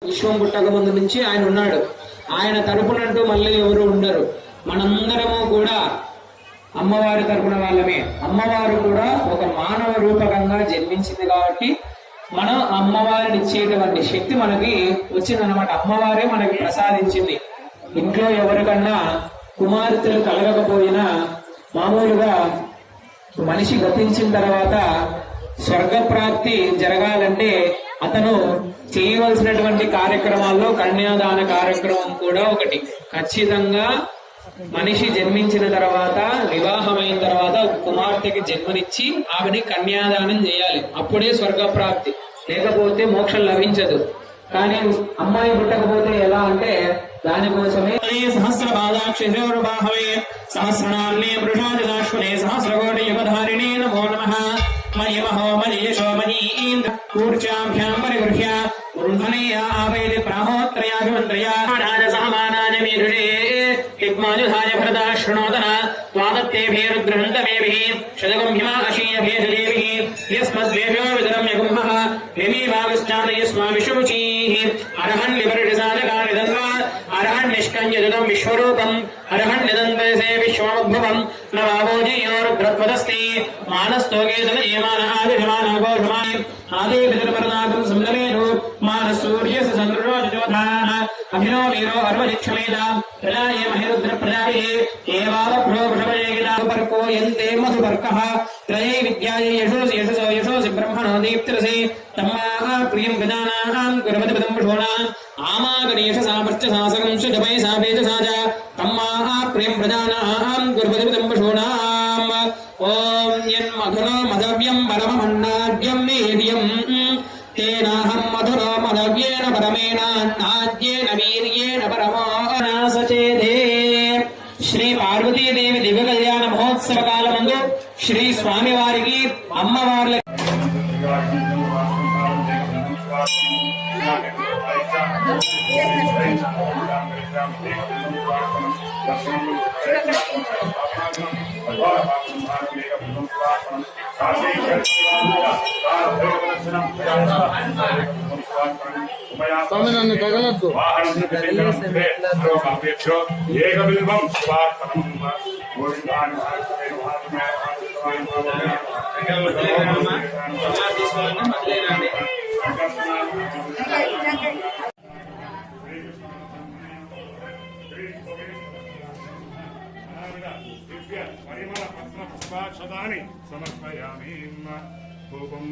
విశ్వం పుట్టక ముందు నుంచి ఆయన ఉన్నాడు. ఆయన తరపునంటూ మళ్ళీ ఎవరు ఉండరు. మనందరము కూడా అమ్మవారి తరపున వాళ్ళమే. అమ్మవారు కూడా ఒక మానవ రూపకంగా జన్మించింది కాబట్టి మనం అమ్మవారిని ఇచ్చేటువంటి శక్తి మనకి వచ్చిందనమాట. అమ్మవారే మనకి ప్రసాదించింది. ఇంట్లో ఎవరికన్నా కుమార్తెలు కలగకపోయినా మామూలుగా మనిషి గతించిన తర్వాత స్వర్గప్రాప్తి జరగాలంటే అతను చేయవలసినటువంటి కార్యక్రమాల్లో కన్యాదాన కార్యక్రమం కూడా ఒకటి. ఖచ్చితంగా మనిషి జన్మించిన తర్వాత వివాహమైన తర్వాత కుమార్తెకి జన్మనిచ్చి ఆమెని కన్యాదానం చేయాలి. అప్పుడే స్వర్గప్రాప్తి, లేకపోతే మోక్షం లభించదు. కానీ అమ్మాయి పుట్టకపోతే ఎలా అంటే దానికోసమే సహస్రపాదాక్షిబాహవే సహస్రనామ్నే వృషాదిదాశ్వనే సహస్రకోటి యుగధారిణే నమో నమః. మయమహో మయేషో మయీంద్ర కూర్చాభ్యాం పరిగృహ్య వృంధనయా ఆవేది ప్రాహోత్రయాభిమంత్రయా రాజసహమానాయ మీరుషే హిగ్మాజుధాయ భరదా శృణోదన త్వాదత్తేభిः రుద్రహन्तమేభిः శతకం హిమాశీయభేషజేభిः యస్మద్వేషో విదరమ్యగుంభః హిమీవాగుశ్చాదయస్మావిషుముచీః అర్హన్ లివర్డిసాదకానిదన్వా అర్హన్ నిష్కంజదం విశ్వరూపం అర్హన్ నిదంతయసే విశ్వముద్భవం నవావోజయో రుద్రత్వదస్తి మానస్తోకేతనయేమాన ఆదిశమానగోషమాని ఆదే పితృపరదాగం సందమేరు మానసూర్యస్ చంద్రురోజోధాః అభినో వీరో అర్వజిక్షమేద ప్రజాయే మహిరుద్ర ప్రజాయే ఏవావభ్రో వృషభయేగిదాపర్కో యంతే మధుపర్కః త్రయే విద్యాయే యశోసి యశోసి బ్రహ్మణో దీప్తిరసి తమ్మాః ప్రియం గజానాః కుర్వతి పదం పుషోణా ఆమాగణేష సాపర్చ సాసకం సుజపై సాపేచ సాజ తమ్మాః ప్రియం ప్రజానాః కుర్వతి పదం పుషోణా. ఓం యన్మధురో మదవ్యం పరమమన్నాద్యం వేద్యం తేనాహం మధురో మదవ్యేన పరమేణాన్నాద్యేన వీర్యేణ పరమో నాసచేదే. శ్రీ పార్వతీదేవి దివ్య కళ్యాణ మహోత్సవ కాలమందు శ్రీ స్వామివారికి అమ్మవార్ల స్వామి నన్ను తగలద్దు. ఏకబిల్వం పరిమళ పత్ర పుష్పాక్షదాని సమర్పయామి. ధూపం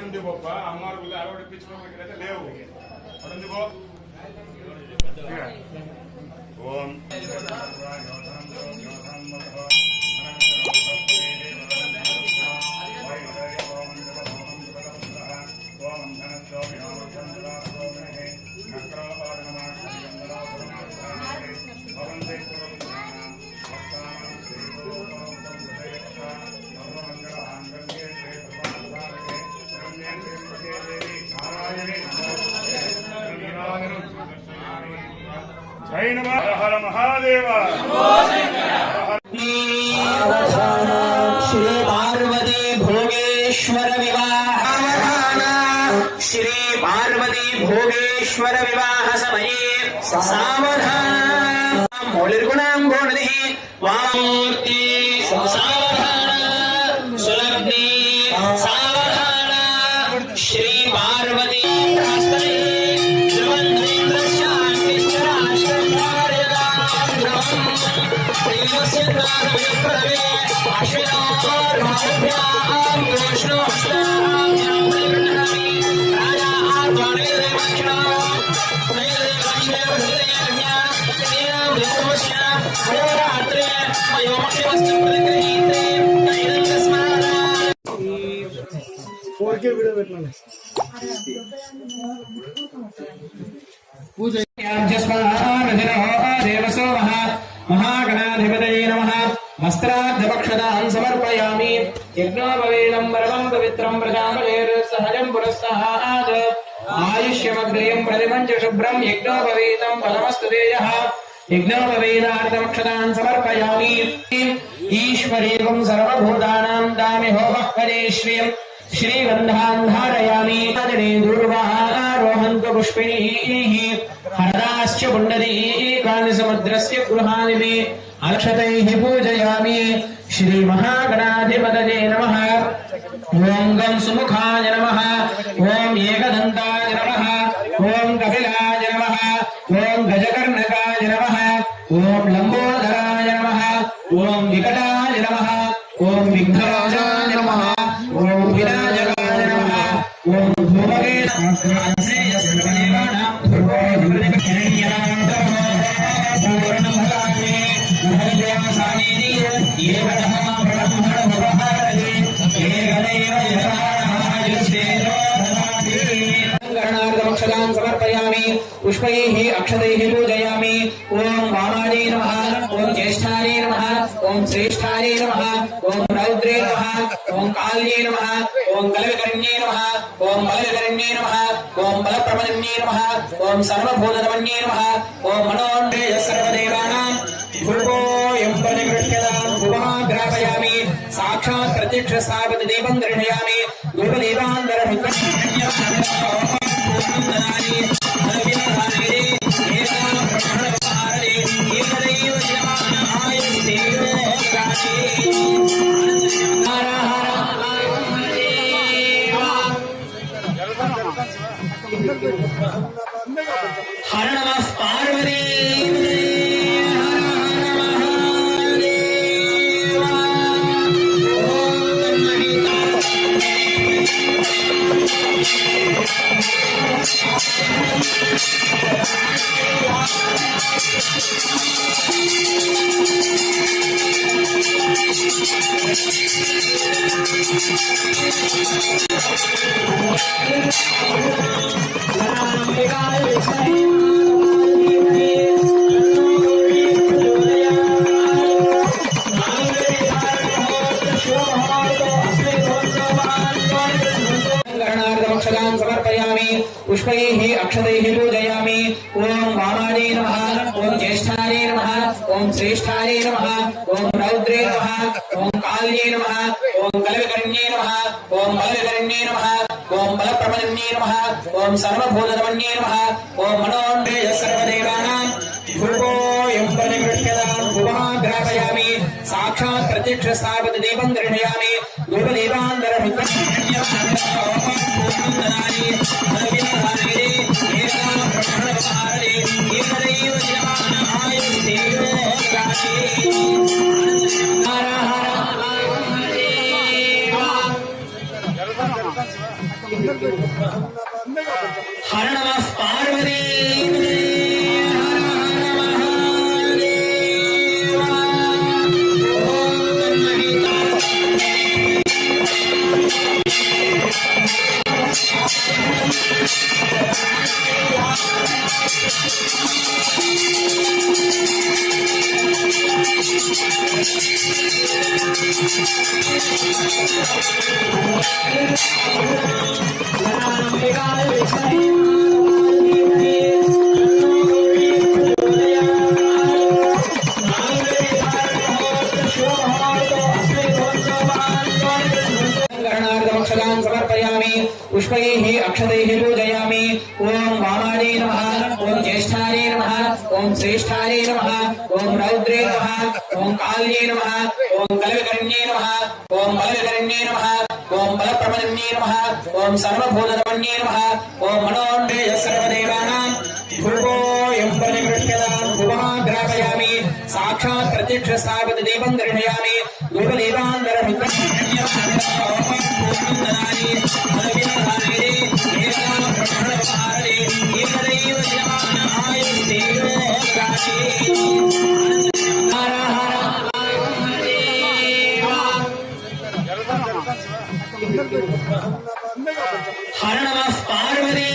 ఉంది గొప్ప అమ్మారు అలవడిపించుకోవడానికి లేవు. ఓం జై నమః. హర మహాదేవ. శ్రీ పార్వతీ భోగేశ్వర వివాహ శ్రీ పార్వతీ భోగేశ్వర వివాహ సమయే సావధాన మౌలిర్గుణాం గోణది వామూర్తి సావధాన సులగ్ని సావధాన శ్రీ పార్వతీ పూజ మహాగణాధిపతయే నమః. వస్త్రార్థపక్షదాం సమర్పయామి. యజ్ఞోపవేదం పరమం పవిత్రం ప్రజాపతేర్ సహజం పురస్సహాత్ ఆయుష్యమగ్రయం ప్రతిమం చ శుభ్రం యజ్ఞోపవేదం పరమస్తు తేజః यज्ञोपवेदार्थमक्षतान् समर्पयामि ईश्वरेवं सर्वभूतानां दामि होमः पदे श्रियम् श्रीगन्धान् धारयामि तदने दूर्वारोहन्तु पुष्पिणीः हरदाश्च पुण्डरीकानि समुद्रस्य गृहाणि मे अक्षतैः पूजयामि श्रीमहागणाधिपतये नमः ॐ गं सुमुखाय नमः ॐ एकदन्ताय नमः ॐ कपिलाय नमः ॐ गजकर्णकाय नमः ॐ लम्बोदराय नमः ॐ विकटाय नमः ॐ विघ्नराजाय नमः ॐ विनायकाय नमः ॐ धूमके सर्वदेवानां क्षदान् समर्पयामि पुष्पैः अक्षतैः पूजयामि ॐ वामाने नमः ॐ ज्येष्ठाने नमः ॐ श्रेष्ठाने नमः ॐ रौद्रे नमः ॐ काल्ये नमः ॐ कलविकरण्ये नमः ॐ बलविकरण्ये नमः ॐ बलप्रमदन्ये नमः ॐ सर्वभूतदमन्ये नमः ॐ मनोन्मेय सर्वदेवानां भूपोऽयं परिगृह्यतां भुवमाग्रापयामि साक्षात् प्रत्यक्षस्थापित देवं दर्शयामि हर नमः पार्वती समर्पयामि पुष्पैः अक्षतैः पूजयामि ॐ वामाने नमः ॐ ज्येष्ठाने नमः ॐ श्रेष्ठाने नमः ॐ रौद्रे नमः ॐ काल्ये नमः ॐ कलविकरण्ये नमः ॐ बलविकरण्ये नमः ॐ बलप्रमदन्ये नमः ॐ सर्वभूतदमन्ये नमः ॐ मनोन्मेय सर्वदेवानां भूपोऽयं परिगृह्यतां भुवमाग्रापयामि साक्षात् प्रत्यक्षस्थापित देवं दर्शयामि हर नमः पार्वती समर्पयामि पुष्पैः अक्षतैः पूजयामि ॐ वामाने नमः ॐ ज्येष्ठाने नमः ॐ श्रेष्ठाने नमः ॐ रौद्रे नमः ॐ काल्ये नमः ॐ कलविकरण्ये नमः ॐ बलविकरण्ये नमः ॐ बलप्रमदन्ये नमः ॐ सर्वभूतदमन्ये नमः ॐ मनोन्मेय सर्वदेवानां भूपोऽयं परिगृह्यतां भुवमाग्रापयामि साक्षात् प्रत्यक्षस्थापित देवं दर्शयामि हर नमः पार्वती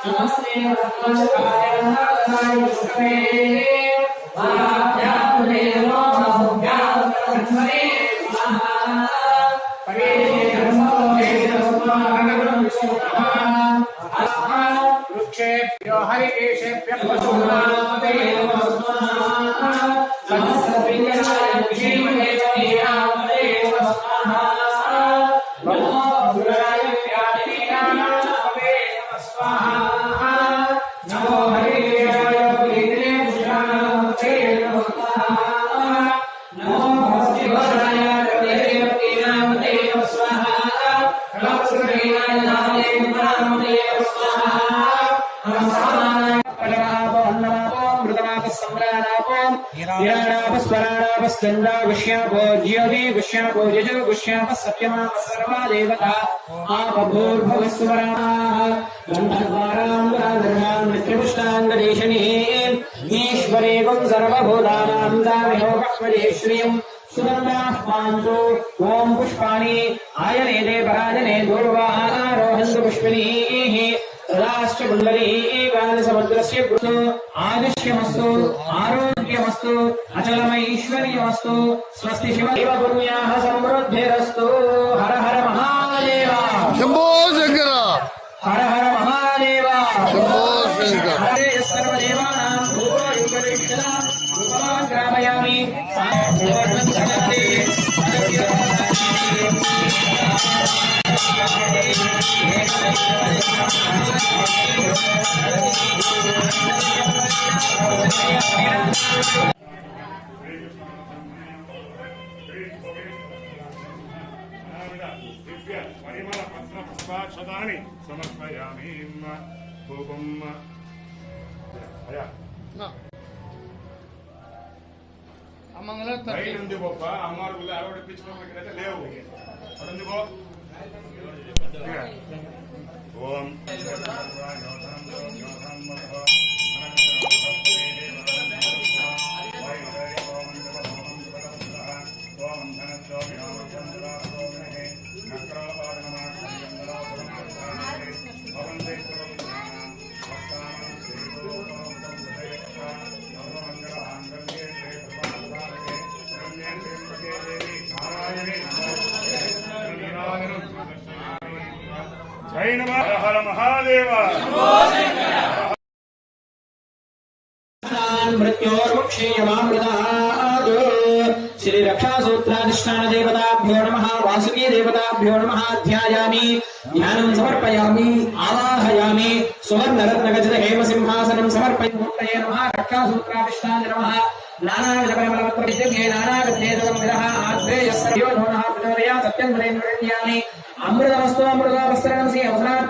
नमस्ते नमस्काराय शुभे वाक्यामुने नमोभ्यात्मने नमः परे नमो वृक्षेभ्यो हरिकेशेभ्यः पशूनामते नमः सहस्रप्रियाय विषेमदेवदेवामते नमः ब्रह्मपुराय व्याधिनामते नमः नमो हरिकेशाय प्रीतिनेशानामते नमः नमो भस्तिवराय देवदेवनामते नमः कलपसुरेणाय नामते गुष्यापो ज्योति गुष्यापो यजु गुष्याप सत्यमा सर्वा देवता आपभूर्भुवस्वराः गन्धर्वारां मृत्युपुष्टाङ्गदेशनीम् ईश्वरेकं सर्वभूतानां दामयोगक्ष्मजे श्रियम् सुगन्धाः पान्तु ॐ पुष्पाणि आयनेते पराजने दूर्वारोहन्तु पुष्पिणीः तदाश्च पुण्डरीकालसमुद्रस्य गुरु आदिश्यमस्तु आरोग्यमस्तु अचलमैश्वर्यमस्तु स्वस्ति शिवदेव पुण्याः समृद्धिरस्तु हर हर महादेव शंभो शंकर हर हर महादेव शंभो शंकर हरे सर्वदेवानां ग्रामयामि दिव्य परिमल पत्र पुष्पाक्षतानि समर्पयामि धूपं ఉంది గొప్ప అమ్మవారు గుళ్ళు అరవడిపించుకోవడానికి లేవు అడుంది గో ఓం జై నమః హర హర మహాదేవ मृत्योर्मुक्षीयमामृतात् श्री रक्षासूत्राधिष्ठान देवताभ्यो नमः वासुकी देवताभ्यो नमः ध्यायामि ध्यानं समर्पयामि आवाहयामि सुवर्णरत्नगजद हेमसिंहासनं समर्पयामि नमः रक्षासूत्राधिष्ठान नमः नानाविधपरिमलपत्रविद्यते नानाविधेदगम्भिरः आद्रेयस्सर्यो नमः प्रचोदया सत्यं वरेण्ययामि अमृतमस्तु अमृतावस्त्रणं श्री अवसरात्